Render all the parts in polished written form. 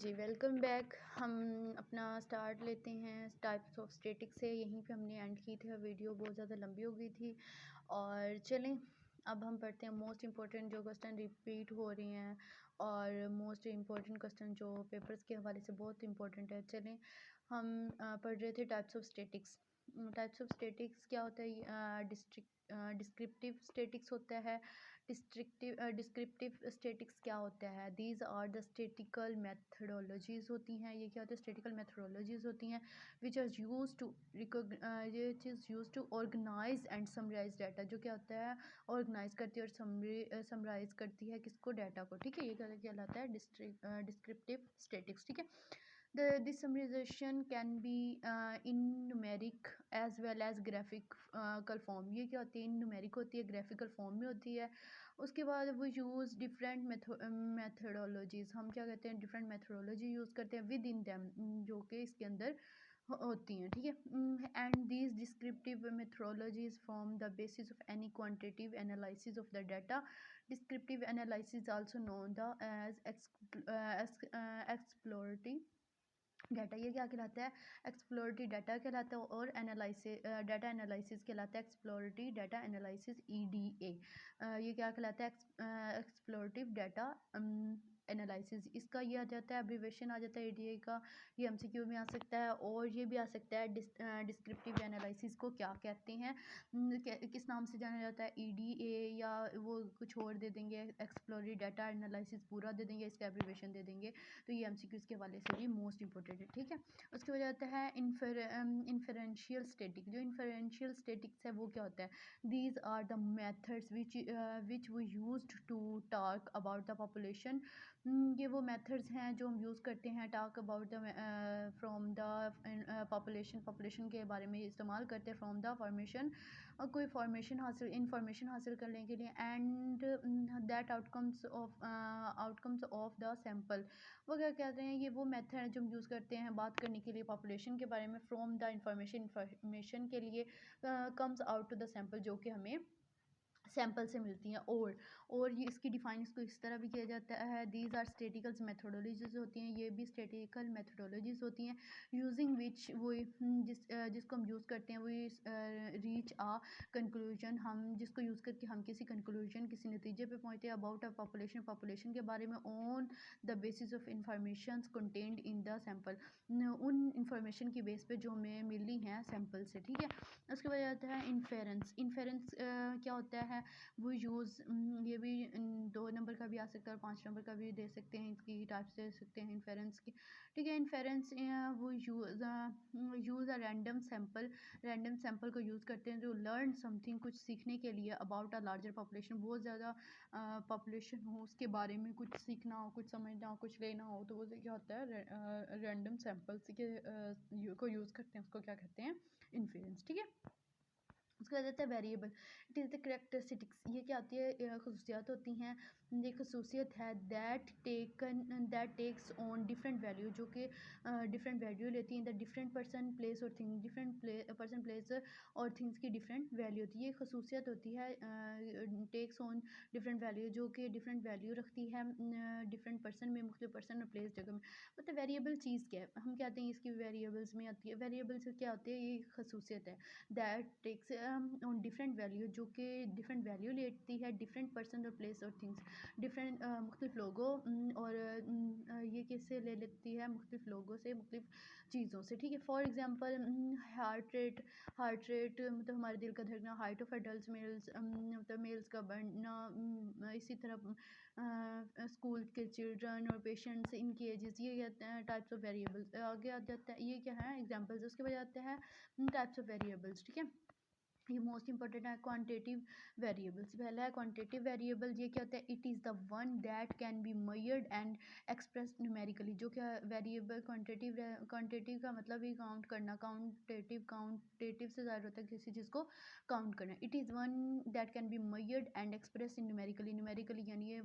जी, welcome back. हम अपना start लेते हैं टाइप्स ऑफ स्टैटिक से। यहीं पे हमने एंड की थी, वीडियो बहुत ज़्यादा लंबी हो गई थी। और चलें अब हम पढ़ते हैं मोस्ट इंपॉर्टेंट जो क्वेश्चन रिपीट हो रहे हैं और मोस्ट इंपॉर्टेंट क्वेश्चन जो पेपर्स के हवाले से बहुत इंपॉर्टेंट है। चलें हम पढ़ रहे थे types of statics. Types of statics क्या होता है? डिस्क्रिप्टिव स्टैटिक्स होता है। डिस्क्रिप्टिव स्टैटिक्स क्या होता है? These are the statistical methodologies होती हैं। ये क्या होता है? स्टैटिकल मेथडोलॉजीज होती हैं which are use to organize and summarize data. जो क्या होता है? ऑर्गेनाइज करती है और समराइज करती है किसको? डाटा को। ठीक है, ये क्या कहलाता है? Descriptive statics. ठीक है, this summarization can be in numeric as well as graphical form। ये क्या होती है? in numeric होती है, graphical form में होती है। उसके बाद वो यूज़ डिफरेंट methodologies। हम क्या कहते हैं? डिफरेंट methodology यूज़ करते हैं विद इन दैम, जो कि इसके अंदर होती हैं। ठीक है, and these descriptive methodologies form the basis of any quantitative analysis of the data। descriptive analysis also known as exploratory data. ये क्या कहलाता है? एक्सप्लोरेटरी डाटा कहलाता है। और एनालिसिस डाटा एनालिसिस कहलाता है एक्सप्लोरेटरी डाटा एनालिसिस EDA। ये क्या कहलाता है? Explorative data analysis. इसका ये आ जाता है, एब्रीवेशन आ जाता है EDA का। ये MCQ में आ सकता है और ये भी आ सकता है। डिस्क्रिप्टिव एनालिसिस को क्या कहते हैं? किस नाम से जाना जाता है? EDA, या वो कुछ और दे देंगे, एक्सप्लोरेटरी डाटा एनालिसिस पूरा दे देंगे, इसका एब्रीवेशन दे देंगे। तो ये MCQ के हवाले से भी मोस्ट इंपॉर्टेंट है। ठीक है, उसके बाद आता है इन्फरेंशियल स्टैटिक। जो इन्फरेंशियल स्टैटिक्स है वो क्या होता है? These are the methods which we used to talk about the population. ये वो मेथड्स हैं जो हम यूज़ करते हैं talk about the from the population के बारे में इस्तेमाल करते हैं फ्रॉम द फॉर्मेशन। कोई इंफॉर्मेशन हासिल करने के लिए। And that outcomes of the sample. वो क्या कहते हैं? ये वो मेथड है जो हम यूज़ करते हैं बात करने के लिए पॉपुलेशन के बारे में। फ्रॉम द इंफॉर्मेशन के लिए comes out to the sample, जो कि हमें सैम्पल से मिलती हैं। और ये इसकी डिफाइन इसको इस तरह भी किया जाता है। दीज आर स्टेटिकल मेथोडोलॉजीज होती हैं। ये भी स्टेटिकल मेथोडोलॉजीज होती हैं यूजिंग विच वो जिसको हम यूज़ करते हैं वो रीच आ कंक्लूजन। हम जिसको यूज़ करके हम किसी कंक्लूजन, किसी नतीजे पे पहुँचते हैं अबाउट अ पॉपुलेशन के बारे में on the basis of information contained in the sample. उन इंफॉर्मेशन की बेस पे जो हमें मिली हैं सैम्पल से। ठीक है, उसके बाद आता है इन्फेरेंस क्या होता है? वो यूज़ ये भी 2 नंबर का भी आ सकता है और 5 नंबर का भी दे सकते हैं। इसकी टाइप्स दे सकते हैं इन्फेरेंस की। ठीक है, इन्फेरेंस वो यूज़ अ रैंडम सैम्पल को यूज़ करते हैं जो लर्न समथिंग, कुछ सीखने के लिए अबाउट अ लार्जर पॉपुलेशन। बहुत ज़्यादा पॉपुलेशन हो उसके बारे में कुछ सीखना हो, कुछ समझना हो, कुछ लेना हो, तो वो क्या होता है? रैंडम सैम्पल्स को यूज़ करते हैं, उसको क्या कहते हैं? इन्फेरेंस। ठीक है, उसके बाद आता है variable. It is the characteristics. ये क्या होती है? खसूसियात होती हैं। ये खसूसियत है that takes on different value, जो कि डिफरेंट वैल्यू लेती हैं। द डिफरेंट पर्सन प्लेस और थिंग, डिफरेंट पर्सन प्लेस और थिंग्स की डिफरेंट वैल्यू होती है। ये खसूसियत होती है टेक्स ऑन डिफरेंट वैल्यू, जो कि डिफरेंट वैल्यू रखती है डिफरेंट पर्सन में, मुख्तलिफ पर्सन और प्लेस जगह में। मतलब वेरिएबल चीज़ क्या है? हम कहते हैं इसकी वेरिएबल्स में आती है। वेरिएबल्स क्या होती है? ये खसूसियत है that takes on different value, जो कि डिफरेंट वैल्यू लेती है डिफरेंट पर्सन और प्लेस और थिंग्स, डिफरेंट मुख्तलिफ लोगों और ये किससे ले लेती है? मुख्तलिफ लोगों से, मुख्तलिफ चीज़ों से। ठीक है, फॉर एग्जांपल हार्ट रेट मतलब हमारे दिल का धड़कना, हाइट ऑफ एडल्ट मेल्स मतलब मेल्स का बढ़ना, इसी तरह स्कूल के चिल्ड्रन और पेशेंट्स, इनकी एजेस, ये टाइप्स ऑफ वेरिएबल्स। आगे आ जाता है, ये क्या है? एग्जाम्पल्स। उसके बाद आते हैं टाइप्स ऑफ वेरिएबल्स। ठीक है, ये मोस्ट इंपॉर्टेंट है क्वांटिटेटिव वेरिएबल्स। पहला है क्वांटिटेटिव वेरिएबल। ये क्या होता है? It is the one that can be measured and express numerically. जो क्या वेरिएबल क्वांटिटेटिव का मतलब ही काउंट करना, काउंटेटिव से ज़्यादा होता है किसी चीज़ को काउंट करना। It is one that can be measured and express in numerically यानी ये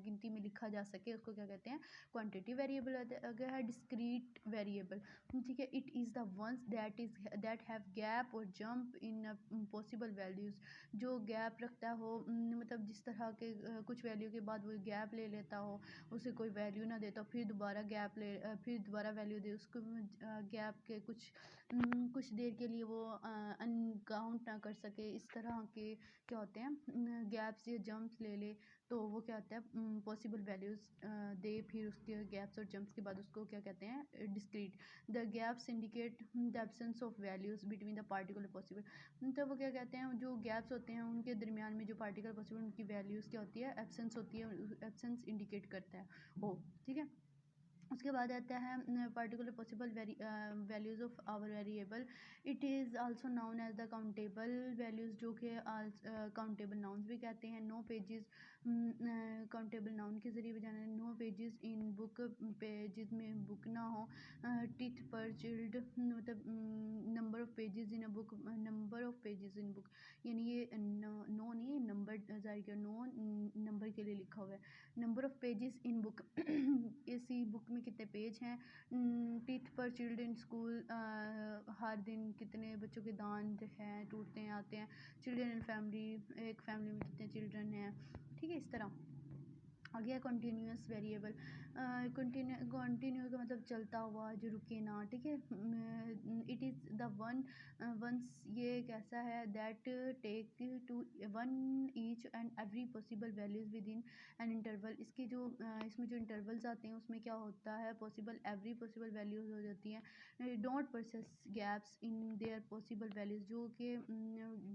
गिनती में लिखा जा सके, उसको क्या कहते हैं? Quantitative variable. अगर है डिस्क्रीट वेरिएबल। ठीक है, it is the ones that have gap और जंप इन पॉसिबल वैल्यूज़ जो गैप रखता हो, मतलब जिस तरह के कुछ वैल्यू के बाद वो गैप ले लेता हो, उसे कोई वैल्यू ना देता, फिर दोबारा गैप ले फिर दोबारा वैल्यू दे उसको, गैप के कुछ देर के लिए वो अनकाउंट ना कर सके, इस तरह के क्या होते हैं गैप्स या जंप्स ले ले, तो वो क्या होता है पॉसिबल वैल्यूज़ दे, फिर उसके गैप्स और जंप्स के बाद उसको क्या कहते हैं discrete. The gaps indicate the absence of values between the particle possible, तो वो क्या कहते हैं जो गैप्स होते हैं उनके दरमियान में जो पार्टिकल पॉसिबल उनकी वैल्यूज़ क्या होती है एब्सेंस होती है, एब्सेंस इंडिकेट करता है वो, ठीक है। उसके बाद आता है particular possible values of our variable, it is also known as the countable values, जो कि काउंटेबल नाउन्स भी कहते हैं। नो पेजेस काउंटेबल नाउन के ज़रिए बजाना, no pages in book, pages में बुक ना हो। टिथ पर चिल्ड मतलब number of pages in a book, number of pages in book, यानी ये नो नहीं नंबर जारी किया, नो नंबर के लिए लिखा हुआ है। Number of pages in book इसी बुक में कितने पेज हैं। टीथ पर चिल्ड्रन स्कूल, हर दिन कितने बच्चों के दांत हैं टूटते हैं आते हैं। चिल्ड्रन एंड फैमिली, एक फैमिली में कितने चिल्ड्रन हैं, ठीक है। इस तरह आ गया कंटिन्यूस वेरिएबल, कंटिन्यू का मतलब चलता हुआ जो रुके ना, ठीक है। इट इज़ द वंस, ये एक ऐसा है that take to one each and every possible values within an interval, इसकी जो इसमें जो इंटरवल्स आते हैं उसमें क्या होता है पॉसिबल एवरी पॉसिबल वैल्यूज़ हो जाती हैं। Don't process gaps in their possible values, जो कि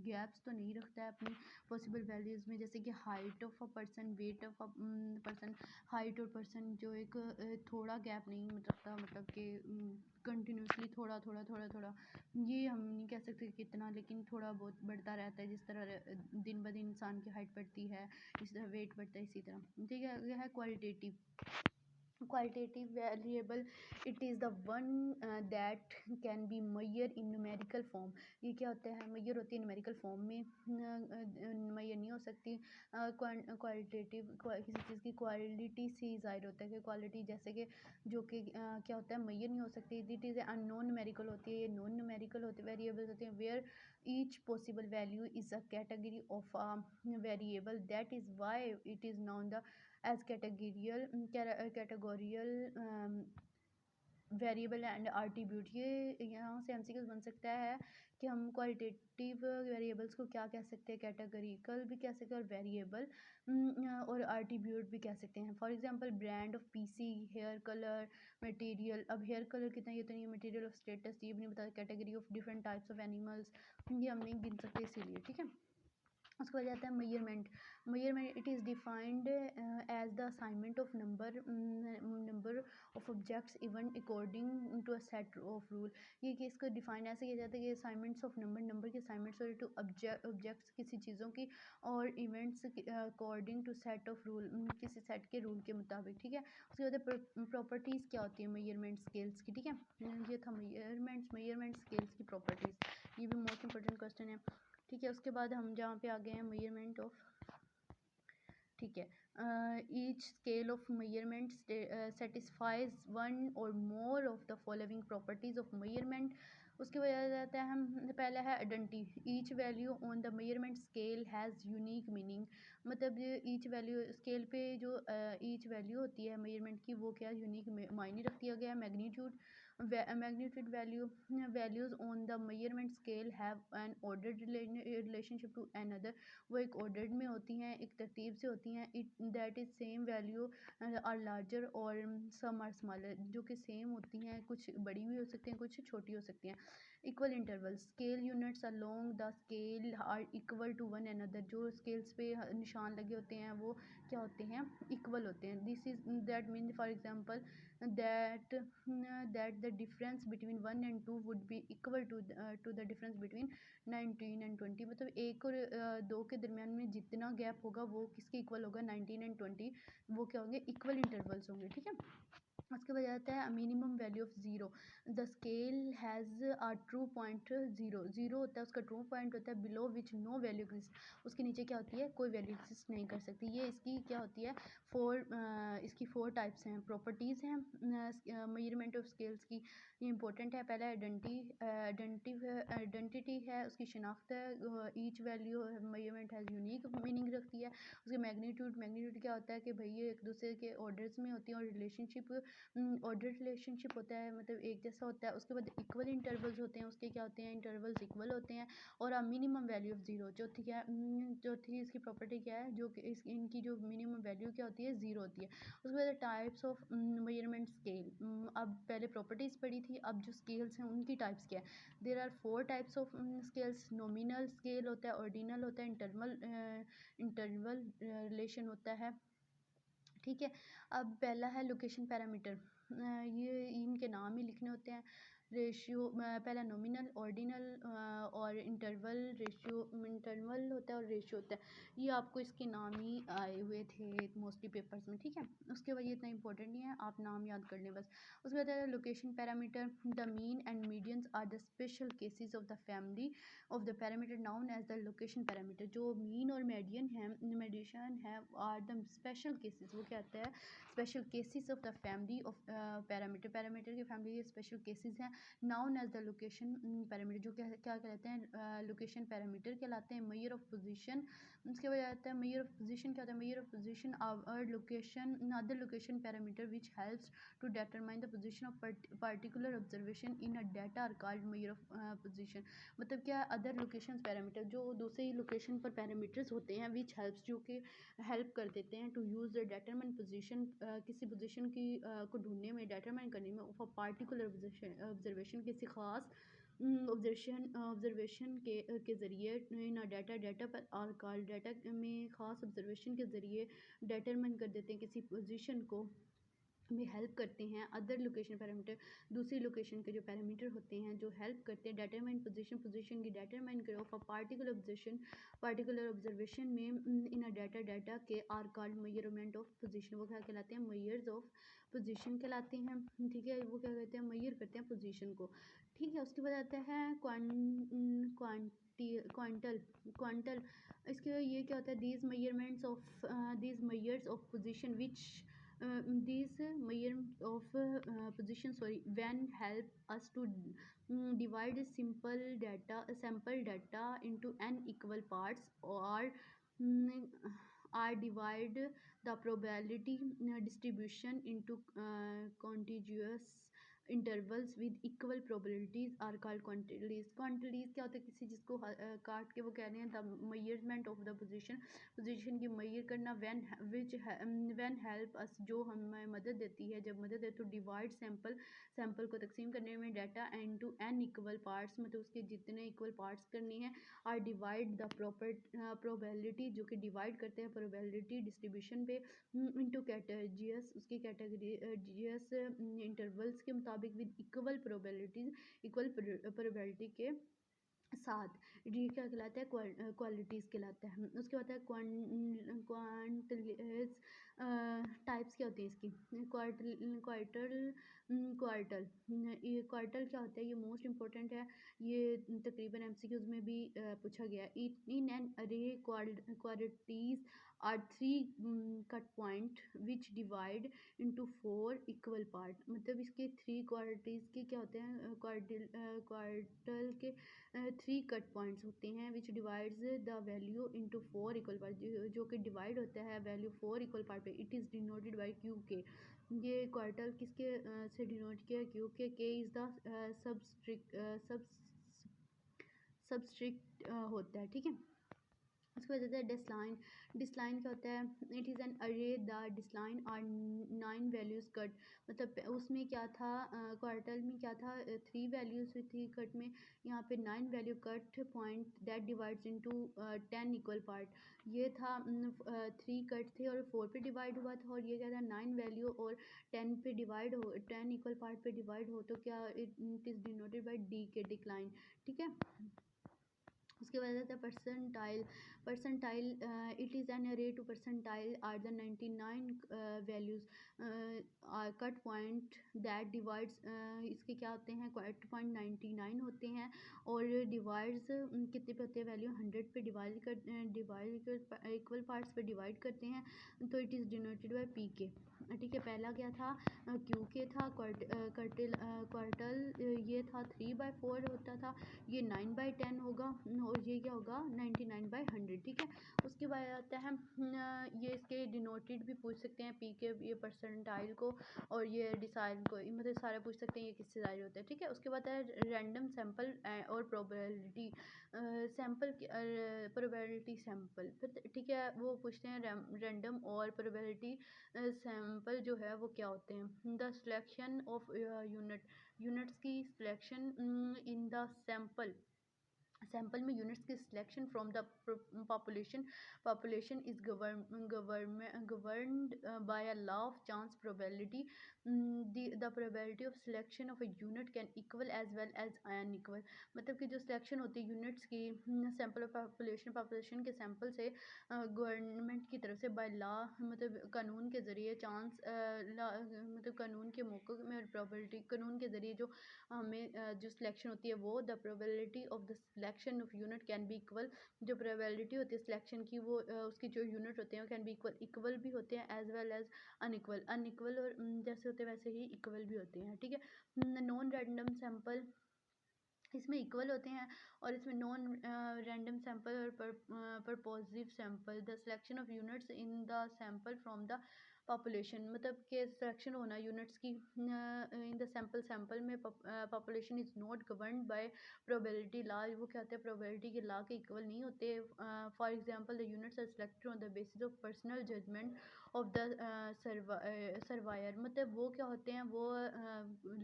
गैप्स तो नहीं रखता है अपनी पॉसिबल वैल्यूज़ में, जैसे कि height of a person, weight of a person, height और पर्सन जो एक थोड़ा गैप नहीं रखता, मतलब कि कंटिन्यूसली थोड़ा थोड़ा थोड़ा थोड़ा, ये हम नहीं कह सकते कितना, लेकिन थोड़ा बहुत बढ़ता रहता है, जिस तरह दिन ब दिन इंसान की हाइट बढ़ती है इस तरह वेट बढ़ता है, इसी तरह, ठीक है। यह है qualitative variable, it is the one that can be measure in numerical form, ये क्या होता है मैयर होती है न्यूमेरिकल फॉर्म में, मैयर नहीं हो सकती। क्वालिटेटिव किसी चीज़ की क्वालिटी से ज़ाहिर होता है कि क्वालिटी, जैसे कि जो कि क्या होता है मैयर नहीं हो सकती। इट इज़ अननोन न्यूमेरिकल होती है, ये नॉन न्यूमेरिकल होते वेरिएबल्स होते हैं, where each possible value is a category of a variable, that is why it is known the as categorical variable and attribute. ये यहाँ से एमसीक्यू बन सकता है कि हम क्वालिटेटिव वेरिएबल्स को क्या कह सकते हैं, कैटेगरिकल भी कह सकते हैं और वेरिएबल और आर्टिब्यूट भी कह सकते हैं। For example brand of PC, hair colour, material, अब हेयर कलर कितना ये तो नहीं, मटेरियल ऑफ स्टेटस ये भी नहीं बता, category of different types of animals ये हम नहीं गिन सकते इसीलिए, ठीक है। उसके बाद जाता है measurement it is defined as the assignment of number of objects even according to a set of rule, ये कि इसको डिफाइन ऐसे किया जाता है कि असाइनमेंट्स ऑफ नंबर के असाइनमेंट्स और टू ऑब्जेक्ट्स किसी चीज़ों की और events according to set of rule, किसी सेट के रूल के मुताबिक, ठीक है। उसके बाद प्रॉपर्टीज़ क्या होती है मेजरमेंट स्केल्स की, ठीक है। ये था मेजरमेंट स्केल्स की प्रॉपर्टीज़, ये भी मोस्ट इंपॉर्टेंट क्वेश्चन है, ठीक है। उसके बाद हम जहाँ पे आ गए हैं मेजरमेंट ऑफ, ठीक है। Each scale of measurement satisfies one or more of the following properties of measurement. उसके बाद जाता है हम पहला है identity, each value on the measurement scale has unique meaning, मतलब ईच वैल्यू स्केल पे जो ईच वैल्यू होती है मेजरमेंट की वो क्या यूनिक मायने रख दिया गया है। Magnitude values on the measurement scale have an ordered relationship to an other, वो एक ऑर्डर्ड में होती हैं, एक तरतीब से होती हैं। It that is same value are larger और सम आर स्मॉलर, जो कि सेम होती हैं, कुछ बड़ी भी हो सकती हैं कुछ छोटी हो सकती हैं। Equal interval, scale units along the scale are equal to one another, जो स्केल्स पे निशान लगे होते हैं वो क्या होते हैं इक्वल होते हैं। This is that mean for example that the difference between 1 and 2 would be equal to the difference between 19 and 20, मतलब एक और दो के दरमियान में जितना गैप होगा वो किसके इक्वल होगा 19 and 20, वो क्या होंगे इक्वल इंटरवल्स होंगे, ठीक है। उसके बाद आता है minimum value of zero. The scale has a true point zero, zero होता है उसका ट्रू पॉइंट होता है below which no value exist, उसके नीचे क्या होती है, कोई वैल्यू एग्जिस्ट नहीं कर सकती। ये इसकी क्या होती है, इसकी 4 टाइप्स हैं, प्रॉपर्टीज़ हैं मेजरमेंट ऑफ स्केल्स की। ये इंपॉर्टेंट है। पहला आइडेंटिटी है, उसकी शिनाख्त है। Each value measurement has unique meaning रखती है। उसके मैग्नीट्यूड क्या होता है कि भाई ये एक दूसरे के ऑर्डर्स में होती है, और रिलेशनशिप ऑर्डर रिलेशनशिप होता है, मतलब एक जैसा होता है। उसके बाद इक्वल इंटरवल्स होते हैं, उसके क्या होते हैं, इंटरवल्स इक्वल होते हैं। और मिनिमम वैल्यू ऑफ ज़ीरो, चौथी इसकी प्रॉपर्टी क्या है, जो कि इनकी जो मिनिमम वैल्यू क्या होती है, ज़ीरो होती है। उसके बाद टाइप्स ऑफ मेजरमेंट स्केल। अब पहले प्रॉपर्टीज़ पढ़ी थी, अब जो स्केल्स हैं उनकी टाइप्स क्या है। There are 4 types of scales. Nominal scale होता है, ऑर्डिनल होता है, इंटरवल रिलेशन होता है, ठीक है। अब पहला है लोकेशन पैरामीटर। ये इनके नाम ही लिखने होते हैं। रेशियो पहला नॉमिनल, ऑर्डिनल और इंटरवल होता है और रेशियो होता है। ये आपको इसके नाम ही आए हुए थे मोस्टली पेपर्स में, ठीक है। उसके बाद ये इतना इंपॉर्टेंट नहीं है, आप नाम याद कर लें बस। उसके बाद है location parameter. The mean and medians are the special cases of the family of the parameter known as the location parameter. जो मीन और मेडिशन है आर द स्पेशल केसेस, वो क्या आता है, special cases of the family of parameter की family के special cases हैं। Known as the location parameter, जो क्या क्या कहलाते हैं, लोकेशन पैरामीटर कहलाते हैं। मेजर ऑफ पोजीशन, उसके बाद आता है मेजर ऑफ पोजीशन। क्या होता है, measure of position or location other location parameter which helps to determine the position of particular observation in a data are called measure of position. मतलब क्या, other location parameter जो दूसरी location पर parameters होते हैं, विच हेल्प्स, जो कि help कर देते हैं to use the determine position, किसी पोजीशन की को ढूंढने में, डिटरमाइन करने में ऑफ अ पार्टिकुलर ऑब्जर्वेशन, किसी खास ऑब्जर्वेशन के ज़रिए इन डाटा पर और कॉल डाटा में ख़ास ऑब्जर्वेशन के ज़रिए डिटरमाइन कर देते हैं किसी पोजीशन को में हेल्प करते हैं। अदर लोकेशन पैरामीटर, दूसरी लोकेशन के जो पैरामीटर होते हैं जो हेल्प करते हैं डिटरमाइन पोजीशन की डिटरमाइन करो ऑफ अ पार्टिकुलर ऑब्जर्वेशन में इन अ डाटा के are called measurement of position. वो क्या कहलाते हैं, मेजर्स ऑफ पोजीशन कहलाते हैं, ठीक है। वो क्या कहते हैं, मेजर करते हैं पोजीशन को, ठीक है। उसके बाद आता है क्वांटल क्वांटल। इसके ये क्या होता है, these measures of position which these measure of position when help us to divide sample data into n equal parts, or divide the probability distribution into contiguous intervals with equal probabilities are called quantities क्या होता है, किसी चीज़ को काट के वो कह रहे हैं the measurement of the position की मेजर करना। व्हेन हेल्प अस, जो हमें मदद देती है, जब मदद है तो डिवाइड सैंपल को तकसीम करने में data into n equal parts, मतलब उसके जितने इक्वल पार्ट्स करने हैं। और डिवाइड द प्रोबेबिलिटी, जो कि डिवाइड करते हैं प्रोबेबिलिटी डिस्ट्रीब्यूशन पे इनटू कैटेगरीज, उसकी कैटेगरीज इंटरवल्स के मुताबिक विद इक्वल प्रोबेबिलिटी के साथ। ये क्या कहलाता है, क्वालिटीज़ कहलाता है। उसके बाद है क्वांटलीज। टाइप्स क्या होती है इसकी, क्वार्टल ये क्वार्टल क्या होता है, ये मोस्ट इंपॉर्टेंट है। ये तकरीबन एमसीक्यूज में भी पूछा गया है। In an array qualities are 3 cut point which divide into 4 equal part. मतलब इसके 3 क्वालिटीज़ के क्या होते हैं, क्वार्टल के 3 कट पॉइंट्स होते हैं विच divides the value into 4 equal part, जो कि डिवाइड होता है वैल्यू 4 इक्वल पार्ट पे। It is denoted by Q के। ये क्वार्टल किसके से डिनोट किया, क्यू के इज़ द सबस्ट्रिक्ट होता है, ठीक है। उसके बाद होता है डिसलाइन। डिसलाइन क्या होता है, it is an array the decile are 9 values cut. मतलब उसमें क्या था, क्वार्टल में क्या था, 3 वैल्यूज़ थी कट में, यहाँ पे 9 value cut point that divides into 10 equal part. ये था 3 कट थे और 4 पे डिवाइड हुआ था, और ये क्या था 9 वैल्यू और 10 पे डिवाइड हो, 10 इक्वल पार्ट पे डिवाइड हो, तो क्या it is denoted by D K decline, ठीक है। उसके बाद आता है percentile. Percentile it is an array to percentile are the 99 values cut point that divides. इसके क्या होते हैं, कट पॉइंट 99 होते हैं और डिवाइड्स कितने पे होते हैं, वैल्यू 100 पे डिवाइड कर इक्वल पार्ट्स पे डिवाइड करते हैं, तो it is denoted by P के। ठीक है, पहला क्या था, क्यू के था, क्वार्टल ये था 3/4 होता था, ये 9/10 होगा और ये क्या होगा 99/100। ठीक है, उसके बाद आता है ये इसके डिनोटेड भी पूछ सकते हैं पी के, ये परसेंटाइल को और ये डिसाइल को, मतलब सारे पूछ सकते हैं ये किससे ज़ाहिर होता है। ठीक है, उसके बाद है रैंडम सैम्पल और प्रोबेबिलिटी सैम्पल, प्रोबेबिलिटी सैम्पल। फिर ठीक है, वो पूछते हैं रैंडम और प्रोबेबिलिटी सैम्पल जो है वो क्या होते हैं। द सिलेक्शन ऑफ यूनिट्स की सिलेक्शन इन द सैम्पल में यूनिट्स की selection from the population is governed by a law of chance probability. The probability of selection of a unit can equal as well as unequal. मतलब कि जो selection होती है units की sample of population के sample से government की तरफ से बाय लॉ, मतलब कानून के ज़रिए, चांस मतलब कानून के मौक़ों में, और प्रोबेबिलिटी कानून के ज़रिए जो हमें जो सिलेक्शन होती है वो the probability of the selection of unit can be equal. जो प्रोबेबिलिटी होती है सिलेक्शन की वो उसकी जो यूनिट होते हैं वो कैन बी इक्वल भी होते हैं एज वेल एज अनइक्वल और जैसे होते हैं वैसे ही इक्वल भी होते हैं। ठीक है, नॉन रैंडम सैम्पल इसमें इक्वल होते हैं और इसमें नॉन रैंडम सैम्पल और purposive sample. The selection of units in the sample from the population, मतलब कि सिलेक्शन होना यूनिट्स की इन द सैम्पल में population is not governed by probability law. वो क्या होते हैं, प्रोबेबिलिटी के लॉ के इक्वल नहीं होते। For example the units are selected on the basis of personal judgment of the surveyor. मतलब वो क्या होते हैं, वो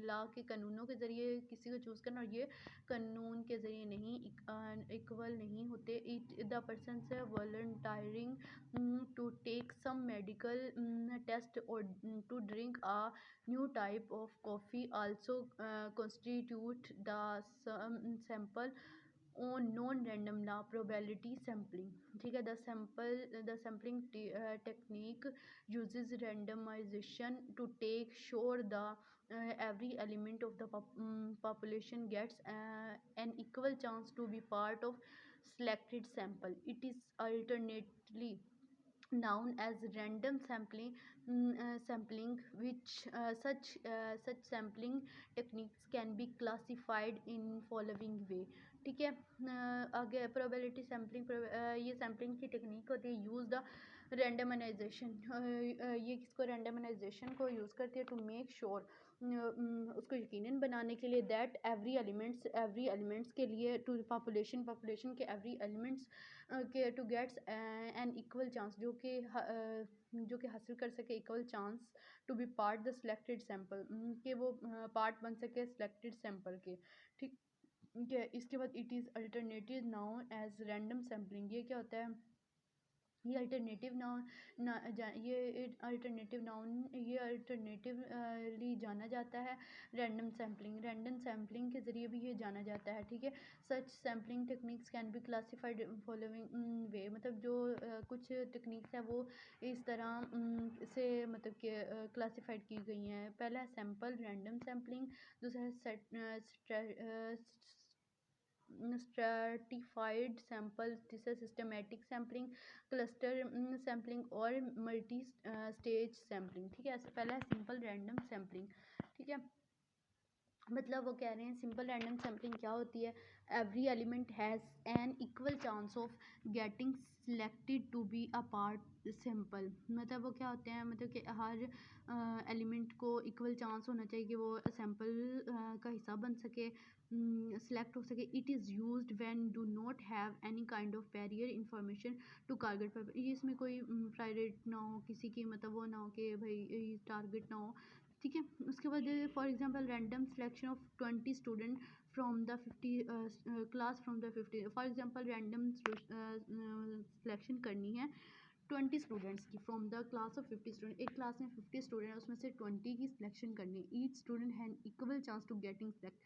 लॉ के कानूनों के ज़रिए किसी को चूज़ करना, और ये कानून के ज़रिए नहीं इक्वल नहीं होते। इट द पर्सन से volunteering to take some medical test और to drink a new type of coffee also constitute the sample on non random law probability sampling। ठीक है, the sampling technique uses randomization to take sure the every element of the population gets an equal chance to be part of selected sample. It is alternately known as random sampling, which such sampling techniques can be classified in following way। ठीक है, आगे probability sampling, ये sampling की technique होती है use the रैंडमनाइजेशन। ये किसको, रैंडमनाइजेशन को यूज़ करती है टू मेक श्योर, उसको यकीनन बनाने के लिए दैट एवरी एलिमेंट्स के लिए, टू पॉपुलेशन के एवरी एलिमेंट्स के to gets an equal chance, जो कि हासिल कर सके equal chance to be part the selected sample, कि वो पार्ट बन सके सिलेक्टेड सैम्पल के। ठीक है, इसके बाद it is alternative known as random sampling. ये क्या होता है, ये अल्टरनेटिव अल्टरनेटिवली जाना जाता है रैंडम सैम्पलिंग के ज़रिए भी ये जाना जाता है। ठीक है, such sampling techniques can be classified following way. मतलब जो कुछ टेक्निक्स है वो इस तरह से मतलब कि क्लासिफाइड की गई हैं। पहला है सैम्पल रैंडम सैम्पलिंग, दूसरा है स्ट्रैटिफाइड सैम्पल, तीसरा सिस्टमेटिक सैम्पलिंग, क्लस्टर सैम्पलिंग और मल्टी स्टेज सैम्पलिंग। ठीक है, पहला है सिंपल रैंडम सैम्पलिंग। ठीक है, मतलब वो कह रहे हैं सिंपल रैंडम सैम्पलिंग क्या होती है, every element has an equal chance of getting selected to be a part sample. मतलब वो क्या होते हैं, मतलब कि हर एलिमेंट को इक्वल चांस होना चाहिए कि वो सैम्पल का हिस्सा बन सके, सिलेक्ट हो सके। It is used when do not have any kind of barrier information to target पर। ये इसमें कोई प्राइवेट ना हो किसी की, मतलब वो ना हो कि भाई टारगेट ना हो। ठीक है, उसके बाद for example random selection of 20 student from the 50 class from the 50। For example random selection करनी है 20 स्टूडेंट्स की from the class of 50 student, एक क्लास में 50 स्टूडेंट है, उसमें से 20 की सिलेक्शन करनी है। Each student has equal chance to getting select,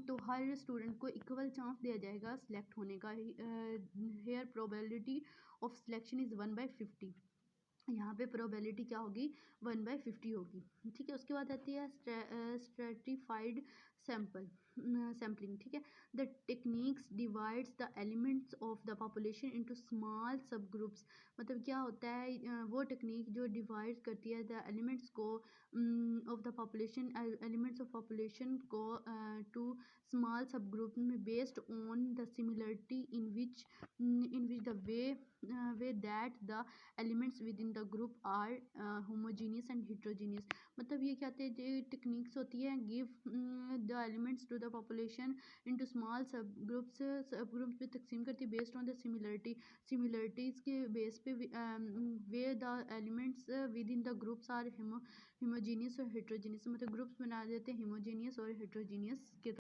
तो हर स्टूडेंट को इक्वल चांस दिया जाएगा सिलेक्ट होने का। Here probability of selection is 1/50। यहाँ पे प्रोबेबिलिटी क्या होगी, 1/50 होगी। ठीक है, उसके बाद आती है स्ट्रेटिफाइड सैम्पलिंग। ठीक है, the techniques divides the elements of the population into small सब ग्रुप्स। मतलब क्या होता है, वो टेक्निक जो डिवाइड करती है द एलिमेंट्स को of the population, elements of population को टू स्मॉल सब ग्रुप में based on the similarity in which the way that the elements with in the group are homogeneous and heterogeneous. मतलब ये क्या होते हैं, जो techniques होती है, give the elements to the population into small subgroups पे तकसीम करती है बेस्ड ऑन द सिमिलरिटीज़ के बेस पे, way the elements with in the groups are homogeneous और हिट्रोजीनियस। मतलब ग्रुप्स बना देते हैं होमोजीनियस और हिट्रोजीनियस के।